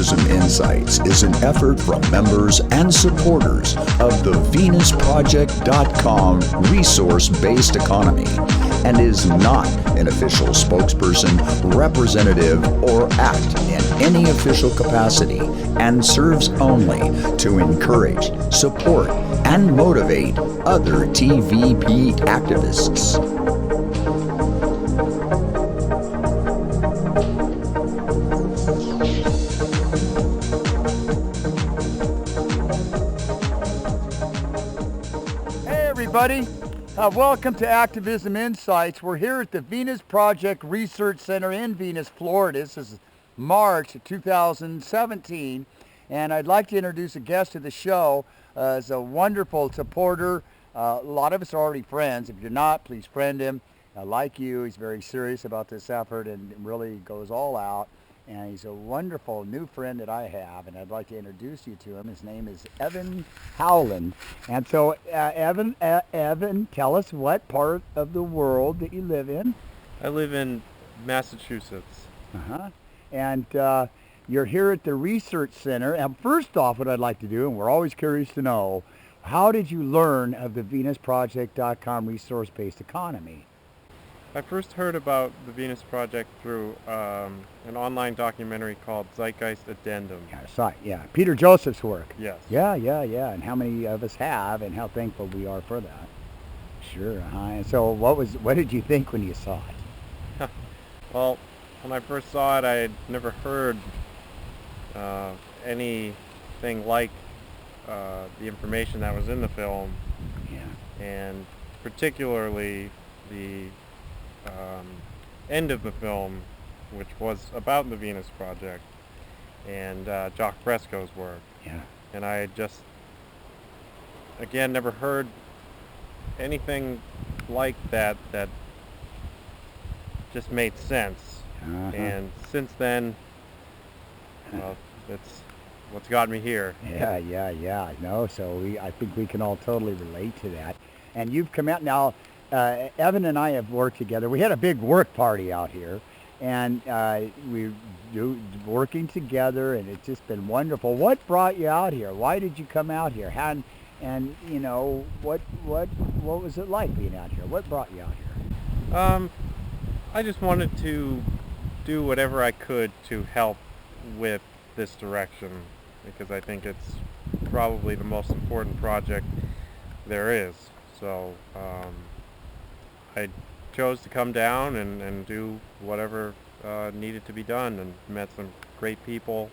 Activism Insights is an effort from members and supporters of the VenusProject.com resource-based economy and is not an official spokesperson, representative, or act in any official capacity and serves only to encourage, support, and motivate other TVP activists. Everybody, welcome to Activism Insights. We're here at the Venus Project Research Center in Venus, Florida. This is March 2017, and I'd like to introduce a guest to the show. Is a wonderful supporter. A lot of us are already friends. If you're not, please friend him. Like you, he's very serious about this effort and really goes all out. And he's a wonderful new friend that I have, and I'd like to introduce you to him. His name is Evan Howland. And so, Evan, tell us what part of the world that you live in. I live in Massachusetts. And you're here at the Research Center. And first off, what I'd like to do, and we're always curious to know, how did you learn of the VenusProject.com resource-based economy? I first heard about the Venus Project through an online documentary called Zeitgeist Addendum. Yeah, I saw it. Yeah, Peter Joseph's work. Yes. Yeah. And how many of us have, and how thankful we are for that. Sure. And so, what did you think when you saw it? Well, when I first saw it, I had never heard anything like the information that was in the film. Yeah. And particularly the end of the film, which was about the Venus Project and Jock Fresco's work. Yeah. And I had just, again, never heard anything like that just made sense. And since then, well, that's what's got me here. Yeah. No, so I think we can all totally relate to that. And you've come out now. Evan and I have worked together. We had a big work party out here, and we do working together, and it's just been wonderful. What brought you out here? Why did you come out here? And you know, what was it like being out here? What brought you out here? I just wanted to do whatever I could to help with this direction, because I think it's probably the most important project there is. So I chose to come down and do whatever needed to be done, and met some great people.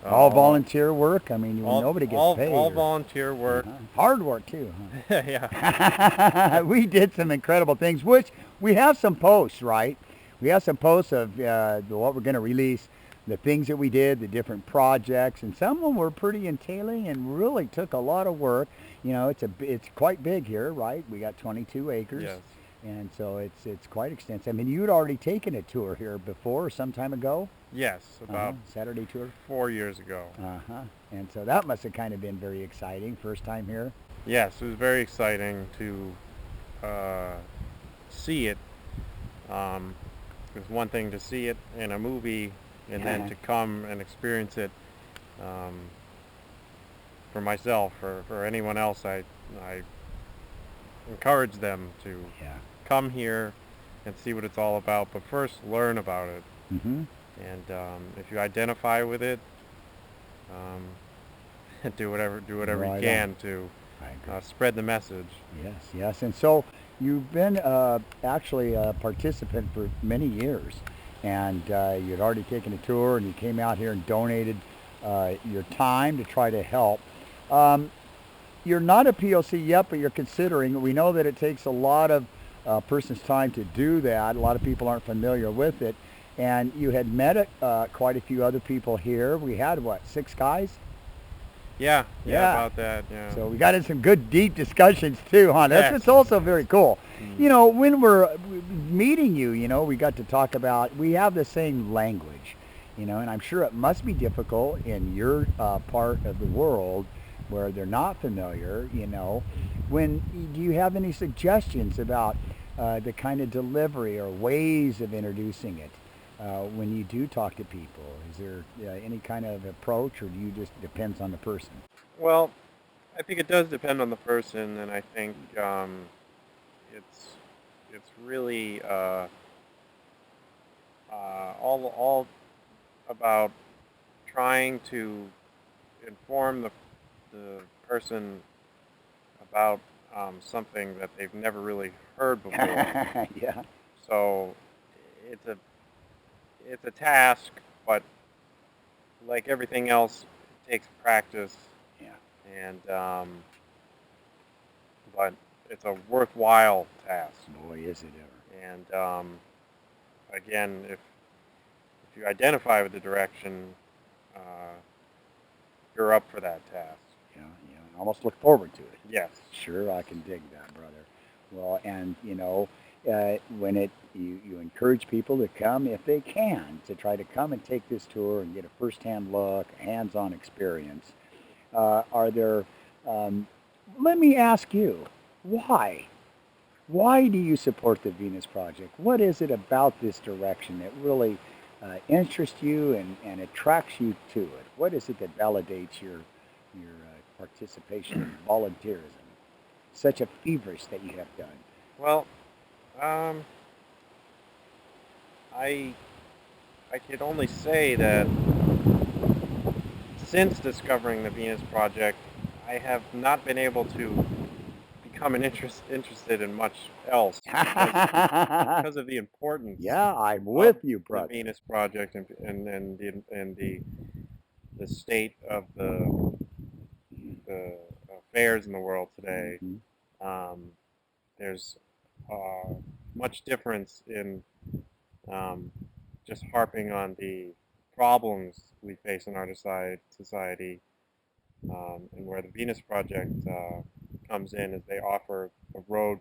All volunteer work? I mean, nobody gets paid. All volunteer work. Hard work, too. Huh? Yeah. We did some incredible things, which we have some posts, right? We have some posts of what we're going to release, the things that we did, the different projects, and some of them were pretty entailing and really took a lot of work. You know, it's quite big here, right? We got 22 acres. Yes. And so it's quite extensive. I mean, you'd already taken a tour here before, some time ago? Yes, about Saturday tour? 4 years ago. And so that must have kind of been very exciting, first time here? Yes, it was very exciting to see it. It was one thing to see it in a movie, and then to come and experience it for myself or for anyone else. I encourage them to come here and see what it's all about, but first learn about it. And if you identify with it, do whatever you can to spread the message. Yes. And so you've been actually a participant for many years, and you'd already taken a tour, and you came out here and donated your time to try to help. You're not a POC yet, but you're considering. We know that it takes a lot of person's time to do that. A lot of people aren't familiar with it. And you had met quite a few other people here. We had, 6 guys? Yeah, about that, yeah. So we got in some good, deep discussions too, huh? That's also very cool. You know, when we're meeting you, we got to talk about, we have the same language, and I'm sure it must be difficult in your part of the world where they're not familiar, do you have any suggestions about the kind of delivery or ways of introducing it? when you do talk to people? Is there any kind of approach, or do you just depends on the person? Well, I think it does depend on the person, and I think it's it's really all about trying to inform the person about something that they've never really heard before. Yeah. So it's a it's a task, but like everything else, it takes practice, Yeah. and but it's a worthwhile task. Boy, is it ever. And again, if you identify with the direction, uh, you're up for that task. Yeah. Yeah. I almost look forward to it. Yes. Sure, I can dig that, brother. Well, and when you encourage people to come if they can, to try to come and take this tour and get a firsthand look, a hands-on experience. Are there? Let me ask you, why? Why do you support the Venus Project? What is it about this direction that really interests you and attracts you to it? What is it that validates your participation in volunteerism? Such a feverish that you have done. Well, um, I I could only say that since discovering the Venus Project, I have not been able to become interested in much else because of the importance Yeah, I'm of with you, the brother. Venus Project and the state of the affairs in the world today. Mhm. There's much difference in um, just harping on the problems we face in our society, and where the Venus Project comes in is they offer a road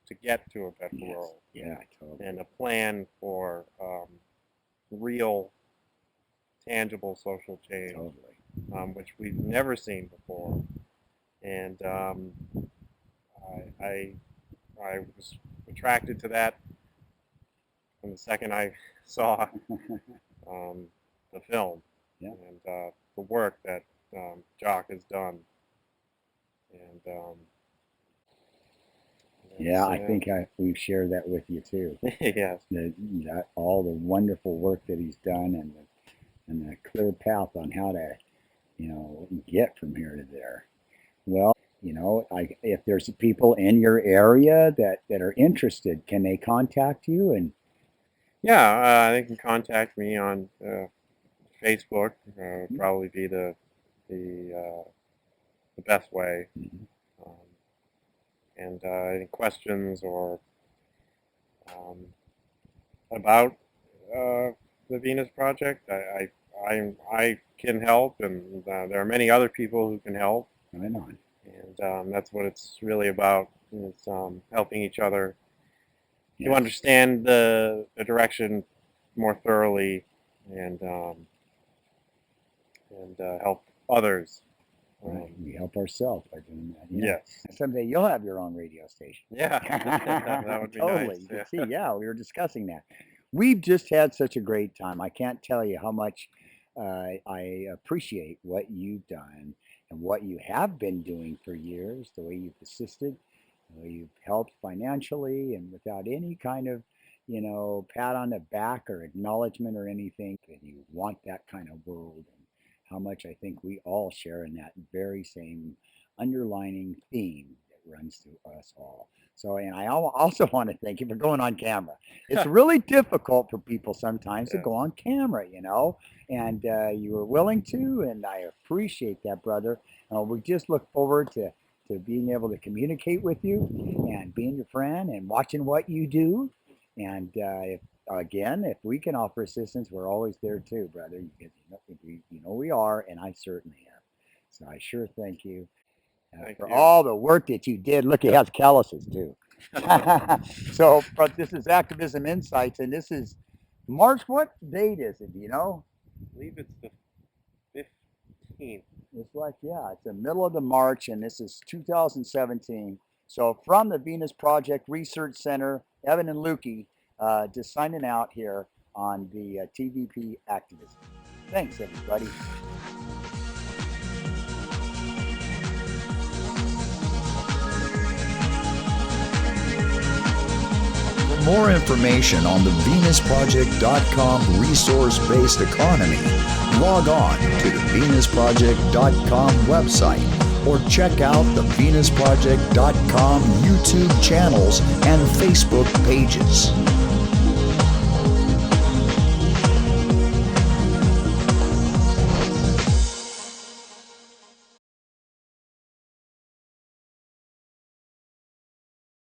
to get to a better Yes. world Yeah, totally. and a plan for real, tangible social change, Totally. which we've never seen before. And I was attracted to that from the second I saw the film Yeah. and the work that Jock has done. And Yeah, I think we've shared that with you too. yes. That all the wonderful work that he's done and the clear path on how to, get from here to there. Well, if there's people in your area that are interested, can they contact you? And Yeah, they can contact me on Facebook. Would probably be the best way. Mhm. Um, and any questions or about the Venus Project, I can help, and there are many other people who can help. Right on. And that's what it's really about. It's helping each other to Yes. understand the direction more thoroughly, and help others. Right. We help ourselves by doing that. Yeah. Yes. Someday you'll have your own radio station. Yeah. That would be Totally. nice. You Yeah. can see, yeah, we were discussing that. We've just had such a great time. I can't tell you how much I appreciate what you've done and what you have been doing for years, the way you've assisted, the way you've helped financially and without any kind of, pat on the back or acknowledgement or anything. And you want that kind of world, and how much I think we all share in that very same underlining theme that runs through us all. So, and I also want to thank you for going on camera. It's really difficult for people sometimes to Yes. go on camera, and you were willing to, and I appreciate that, brother. We just look forward to being able to communicate with you and being your friend and watching what you do. And if we can offer assistance, we're always there too, brother. Because we are, and I certainly am. So I sure thank you Thank for you. all the work that you did. Look, he has calluses too. So, but this is Activism Insights, and this is March. What date is it? Do you know? I believe it's the 15th. It's the middle of the March, and this is 2017. So from the Venus Project Research Center, Evan and Lukey, just signing out here on the TVP Activism. Thanks, everybody. For more information on the venusproject.com resource-based economy, log on to the venusproject.com website or check out the venusproject.com YouTube channels and Facebook pages.